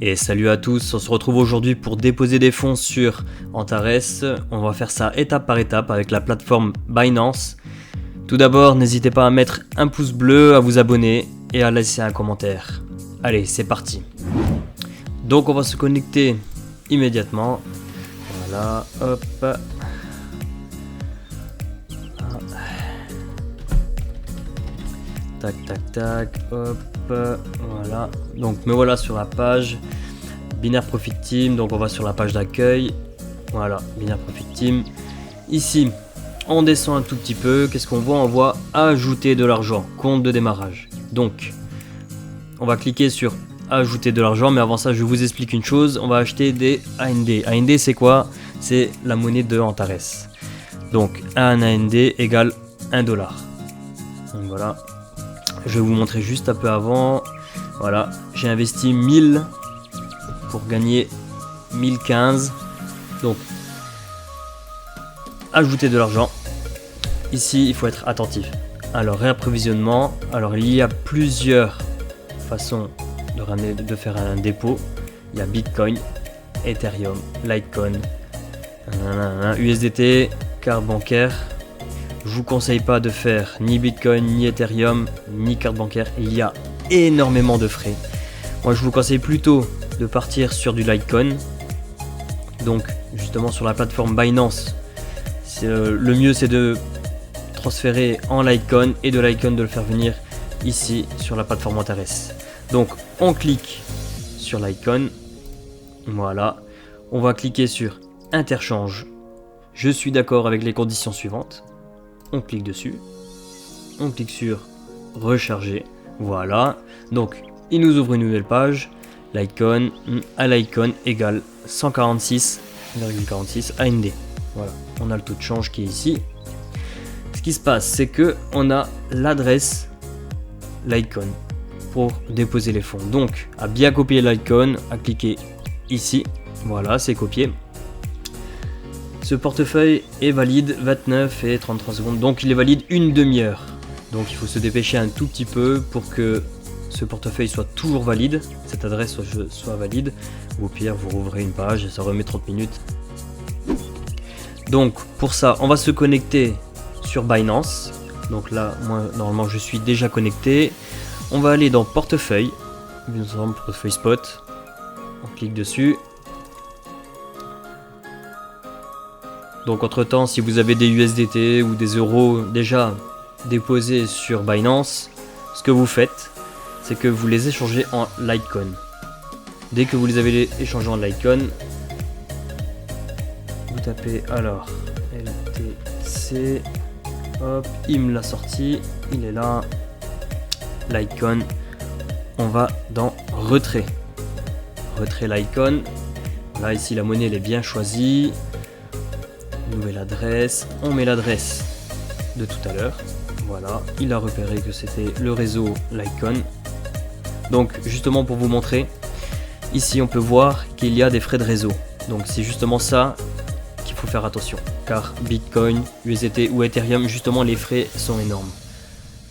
Et salut à tous, on se retrouve aujourd'hui pour déposer des fonds sur Antares. On va faire ça étape par étape avec la plateforme Binance. Tout d'abord, n'hésitez pas à mettre un pouce bleu, à vous abonner et à laisser un commentaire. Allez, c'est parti. Donc on va se connecter immédiatement. Voilà, hop. Tac, tac, tac, hop, voilà. Donc me voilà sur la page Binaire Profit Team. Donc on va sur la page d'accueil. Voilà, Binaire Profit Team. Ici, on descend un tout petit peu. Qu'est-ce qu'on voit? On voit ajouter de l'argent, compte de démarrage. Donc, on va cliquer sur ajouter de l'argent. Mais avant ça, je vous explique une chose. On va acheter des AND. AND, c'est quoi? C'est la monnaie de Antares. Donc, un AND égale 1 dollar. Donc voilà. Je vais vous montrer juste un peu avant. Voilà, j'ai investi 1000 pour gagner 1015. Donc, ajouter de l'argent. Ici, il faut être attentif. Alors, réapprovisionnement. Alors, il y a plusieurs façons de faire un dépôt. Il y a Bitcoin, Ethereum, Litecoin, USDT, carte bancaire. Je vous conseille pas de faire ni Bitcoin, ni Ethereum, ni carte bancaire. Il y a énormément de frais. Moi, je vous conseille plutôt de partir sur du Litecoin. Donc, justement, sur la plateforme Binance, le mieux, c'est de transférer en Litecoin et de Litecoin de le faire venir ici sur la plateforme Antares. Donc, on clique sur Litecoin. Voilà. On va cliquer sur Interchange. Je suis d'accord avec les conditions suivantes. On clique dessus, on clique sur recharger, voilà, donc il nous ouvre une nouvelle page, Litecoin, à Litecoin égale 146,46 AND, voilà, on a le taux de change qui est ici. Ce qui se passe, c'est que on a l'adresse Litecoin pour déposer les fonds, donc à bien copier Litecoin, à cliquer ici, voilà, c'est copié. Ce portefeuille est valide 29 et 33 secondes, donc il est valide une demi-heure. Donc il faut se dépêcher un tout petit peu pour que ce portefeuille soit toujours valide, cette adresse soit valide, ou au pire vous rouvrez une page et ça remet 30 minutes. Donc pour ça, on va se connecter sur Binance. Donc là, moi normalement je suis déjà connecté. On va aller dans portefeuille, portefeuille spot, on clique dessus. Donc entre temps, si vous avez des USDT ou des euros déjà déposés sur Binance, ce que vous faites, c'est que vous les échangez en Litecoin. Dès que vous les avez échangés en Litecoin, vous tapez alors LTC, hop, il me l'a sorti, il est là, Litecoin, on va dans retrait, retrait Litecoin. Là ici la monnaie elle est bien choisie. Nouvelle adresse, on met l'adresse de tout à l'heure, voilà, il a repéré que c'était le réseau Litecoin. Donc justement pour vous montrer, ici on peut voir qu'il y a des frais de réseau, donc c'est justement ça qu'il faut faire attention, car Bitcoin, USDT ou Ethereum, justement les frais sont énormes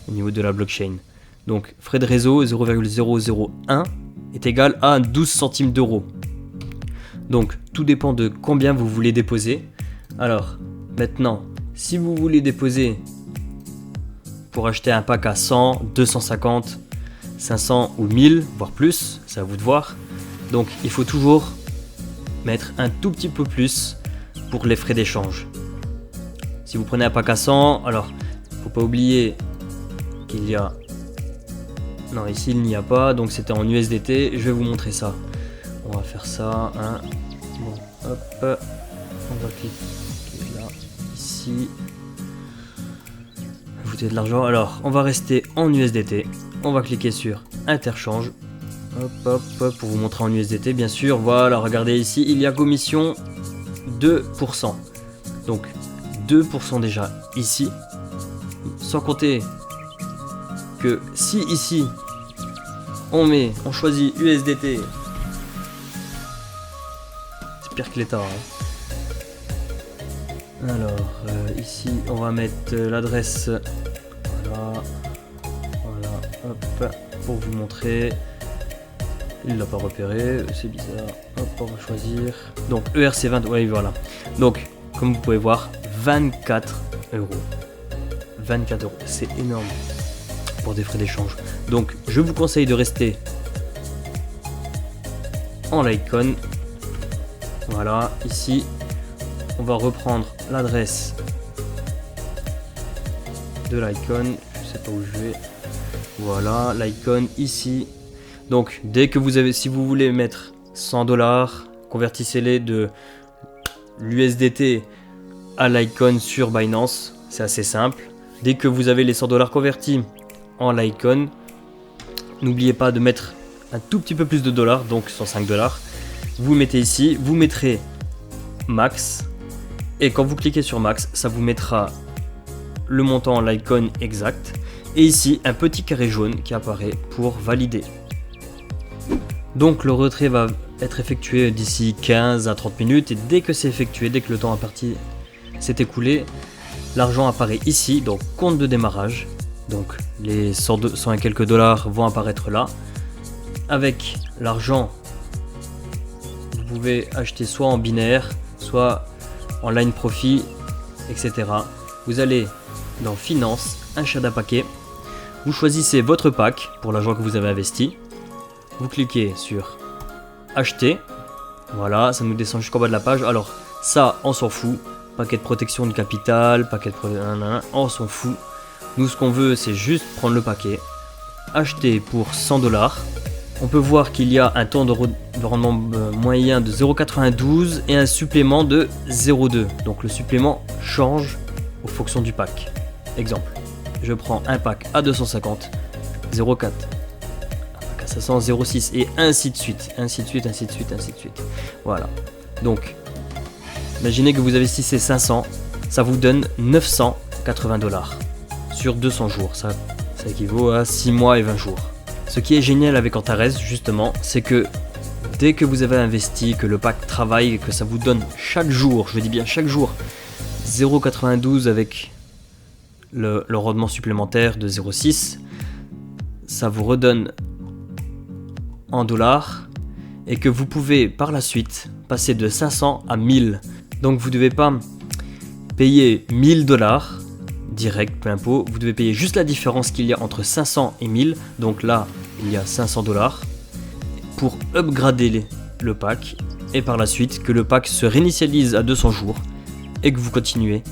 au niveau de la blockchain. Donc frais de réseau 0,001 est égal à 12 centimes d'euros. Donc tout dépend de combien vous voulez déposer. Alors, maintenant, si vous voulez déposer pour acheter un pack à 100, 250, 500 ou 1000, voire plus, c'est à vous de voir. Donc, il faut toujours mettre un tout petit peu plus pour les frais d'échange. Si vous prenez un pack à 100, alors, il ne faut pas oublier qu'il y a... Non, ici, il n'y a pas, donc c'était en USDT. Je vais vous montrer ça. On va faire ça. Hein. Bon, hop, on va cliquer là, ici, ajouter de l'argent. Alors on va rester en USDT, on va cliquer sur interchange, hop hop hop, pour vous montrer en USDT bien sûr. Voilà, regardez ici, il y a commission 2%, donc 2% déjà ici, sans compter que si ici on choisit USDT, c'est pire que l'État, hein. Alors ici on va mettre l'adresse, voilà, hop, pour vous montrer. Il l'a pas repéré, c'est bizarre. Hop, on va choisir. Donc ERC20, ouais voilà. Donc comme vous pouvez voir, 24 €. 24 €, c'est énorme pour des frais d'échange. Donc je vous conseille de rester en Litecoin. Voilà, ici on va reprendre l'adresse de Litecoin. Je sais pas où je vais. Voilà, Litecoin ici. Donc dès que vous avez, si vous voulez mettre 100 $, convertissez-les de l'USDT à Litecoin sur Binance. C'est assez simple. Dès que vous avez les 100 $ convertis en Litecoin, n'oubliez pas de mettre un tout petit peu plus de dollars, donc 105 $. Vous mettez ici, vous mettrez max, et quand vous cliquez sur max, ça vous mettra le montant en Litecoin exact, et ici un petit carré jaune qui apparaît pour valider. Donc le retrait va être effectué d'ici 15 à 30 minutes, et dès que c'est effectué, dès que le temps imparti s'est écoulé, l'argent apparaît ici, donc compte de démarrage. Donc les 100 et quelques dollars vont apparaître là. Avec l'argent, vous pouvez acheter soit en binaire, soit en line profit, etc. Vous allez dans finance, achat d'un paquet. Vous choisissez votre pack pour l'argent que vous avez investi. Vous cliquez sur acheter. Voilà, ça nous descend jusqu'en bas de la page. Alors ça, on s'en fout. Paquet de protection de capital, paquet de on s'en fout. Nous, ce qu'on veut, c'est juste prendre le paquet, acheter pour 100 $. On peut voir qu'il y a un taux de rendement moyen de 0,92 et un supplément de 0,2. Donc le supplément change aux fonctions du pack. Exemple, je prends un pack à 250, 0,4, un pack à 500, 0,6 et ainsi de suite, ainsi de suite, ainsi de suite, ainsi de suite. Voilà. Donc, imaginez que vous investissez 500, ça vous donne 980 $ sur 200 jours. Ça équivaut à 6 mois et 20 jours. Ce qui est génial avec Antares, justement, c'est que dès que vous avez investi, que le pack travaille, que ça vous donne chaque jour, je dis bien chaque jour, 0,92 avec le rendement supplémentaire de 0,6, ça vous redonne en dollars et que vous pouvez par la suite passer de 500 à 1000. Donc vous ne devez pas payer 1000 $ direct, peu impôt, vous devez payer juste la différence qu'il y a entre 500 et 1000, donc là il y a 500 $ pour upgrader le pack, et par la suite que le pack se réinitialise à 200 jours et que vous continuez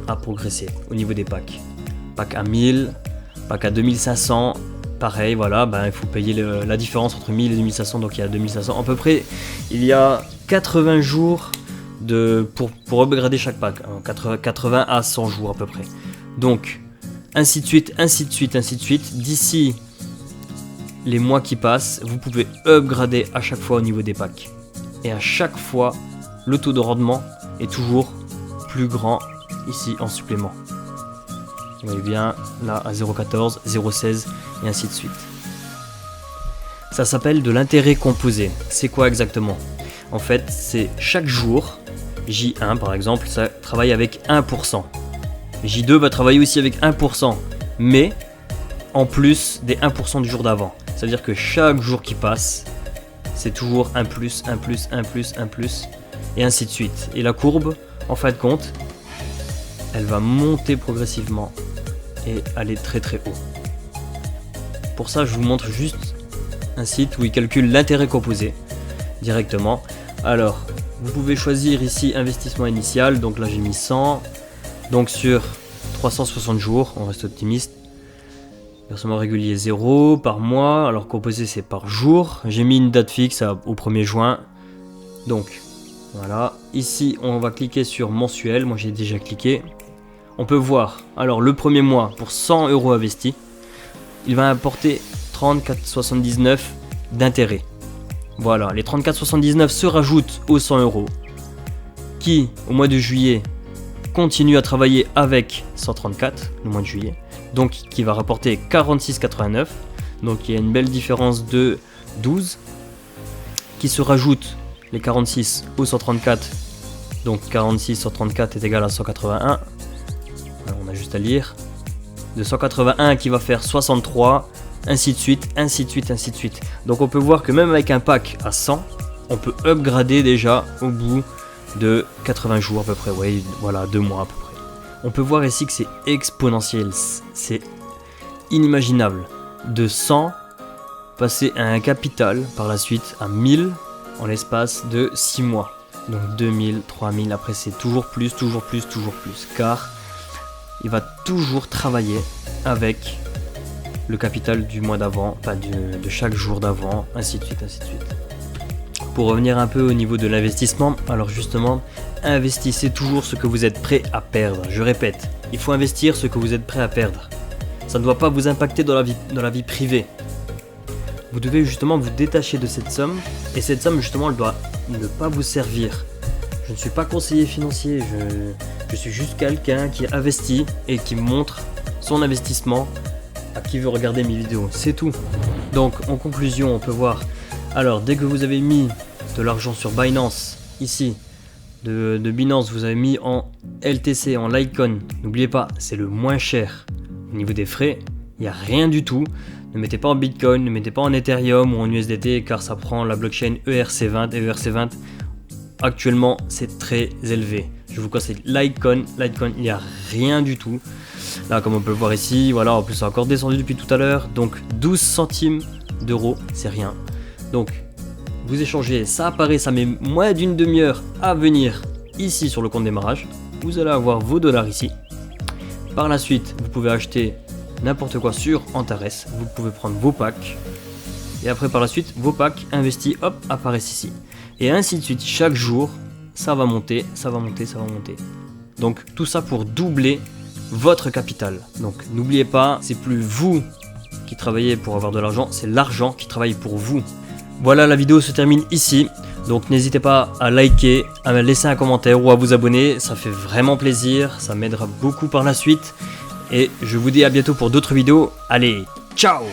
à progresser au niveau des packs. Pack à 1000, pack à 2500, pareil, voilà, il faut payer la différence entre 1000 et 2500, donc il y a 2500, à peu près il y a 80 jours pour upgrader chaque pack, 80 à 100 jours à peu près. Donc ainsi de suite, ainsi de suite, ainsi de suite. D'ici les mois qui passent, vous pouvez upgrader à chaque fois au niveau des packs. Et à chaque fois, le taux de rendement est toujours plus grand ici en supplément. Vous voyez bien là à 0,14, 0,16 et ainsi de suite. Ça s'appelle de l'intérêt composé. C'est quoi exactement? En fait, c'est chaque jour, J1 par exemple, ça travaille avec 1%. J2 va travailler aussi avec 1%, mais en plus des 1% du jour d'avant. C'est-à-dire que chaque jour qui passe, c'est toujours un plus, un plus, un plus, un plus, et ainsi de suite. Et la courbe, en fin de compte, elle va monter progressivement et aller très très haut. Pour ça, je vous montre juste un site où il calcule l'intérêt composé directement. Alors, vous pouvez choisir ici investissement initial, donc là j'ai mis 100, donc sur 360 jours, on reste optimiste. Versement régulier 0 par mois, alors composé c'est par jour. J'ai mis une date fixe au 1er juin. Donc voilà, ici on va cliquer sur mensuel, moi j'ai déjà cliqué. On peut voir, alors le premier mois pour 100 € investis, il va apporter 34,79 € d'intérêt. Voilà, les 34,79 € se rajoutent aux 100 € qui au mois de juillet continue à travailler avec 134 le mois de juillet, donc qui va rapporter 46,89. Donc il y a une belle différence de 12 qui se rajoute les 46 au 134, donc 46 sur 34 est égal à 181. Alors, on a juste à lire de 181 qui va faire 63 ainsi de suite, ainsi de suite, ainsi de suite. Donc on peut voir que même avec un pack à 100, on peut upgrader déjà au bout de 80 jours à peu près, ouais, voilà, 2 mois à peu près. On peut voir ici que c'est exponentiel, c'est inimaginable. De 100, passer à un capital, par la suite à 1000 en l'espace de 6 mois. Donc 2000, 3000, après c'est toujours plus, toujours plus, toujours plus. Car il va toujours travailler avec le capital du mois d'avant, pas de chaque jour d'avant, ainsi de suite, ainsi de suite. Pour revenir un peu au niveau de l'investissement, alors justement, investissez toujours ce que vous êtes prêt à perdre. Je répète, il faut investir ce que vous êtes prêt à perdre. Ça ne doit pas vous impacter dans la vie privée. Vous devez justement vous détacher de cette somme, et cette somme justement elle doit ne pas vous servir. Je ne suis pas conseiller financier, je suis juste quelqu'un qui investit et qui montre son investissement à qui veut regarder mes vidéos, c'est tout. Donc en conclusion, on peut voir, alors dès que vous avez mis de l'argent sur Binance, ici, de Binance, vous avez mis en LTC, en Litecoin, n'oubliez pas, c'est le moins cher. Au niveau des frais, il n'y a rien du tout. Ne mettez pas en Bitcoin, ne mettez pas en Ethereum ou en USDT car ça prend la blockchain ERC20 et ERC20 actuellement c'est très élevé. Je vous conseille Litecoin, il n'y a rien du tout. Là comme on peut le voir ici, voilà, en plus ça a encore descendu depuis tout à l'heure. Donc 12 centimes d'euros, c'est rien. Donc vous échangez, ça apparaît, ça met moins d'une demi-heure à venir ici sur le compte démarrage. Vous allez avoir vos dollars ici. Par la suite, vous pouvez acheter n'importe quoi sur Antares, vous pouvez prendre vos packs et après par la suite vos packs investis hop apparaissent ici et ainsi de suite chaque jour ça va monter, ça va monter, ça va monter. Donc tout ça pour doubler votre capital. Donc n'oubliez pas, c'est plus vous qui travaillez pour avoir de l'argent, c'est l'argent qui travaille pour vous. Voilà, la vidéo se termine ici. Donc n'hésitez pas à liker, à me laisser un commentaire ou à vous abonner, ça fait vraiment plaisir, ça m'aidera beaucoup par la suite. Et je vous dis à bientôt pour d'autres vidéos. Allez, ciao!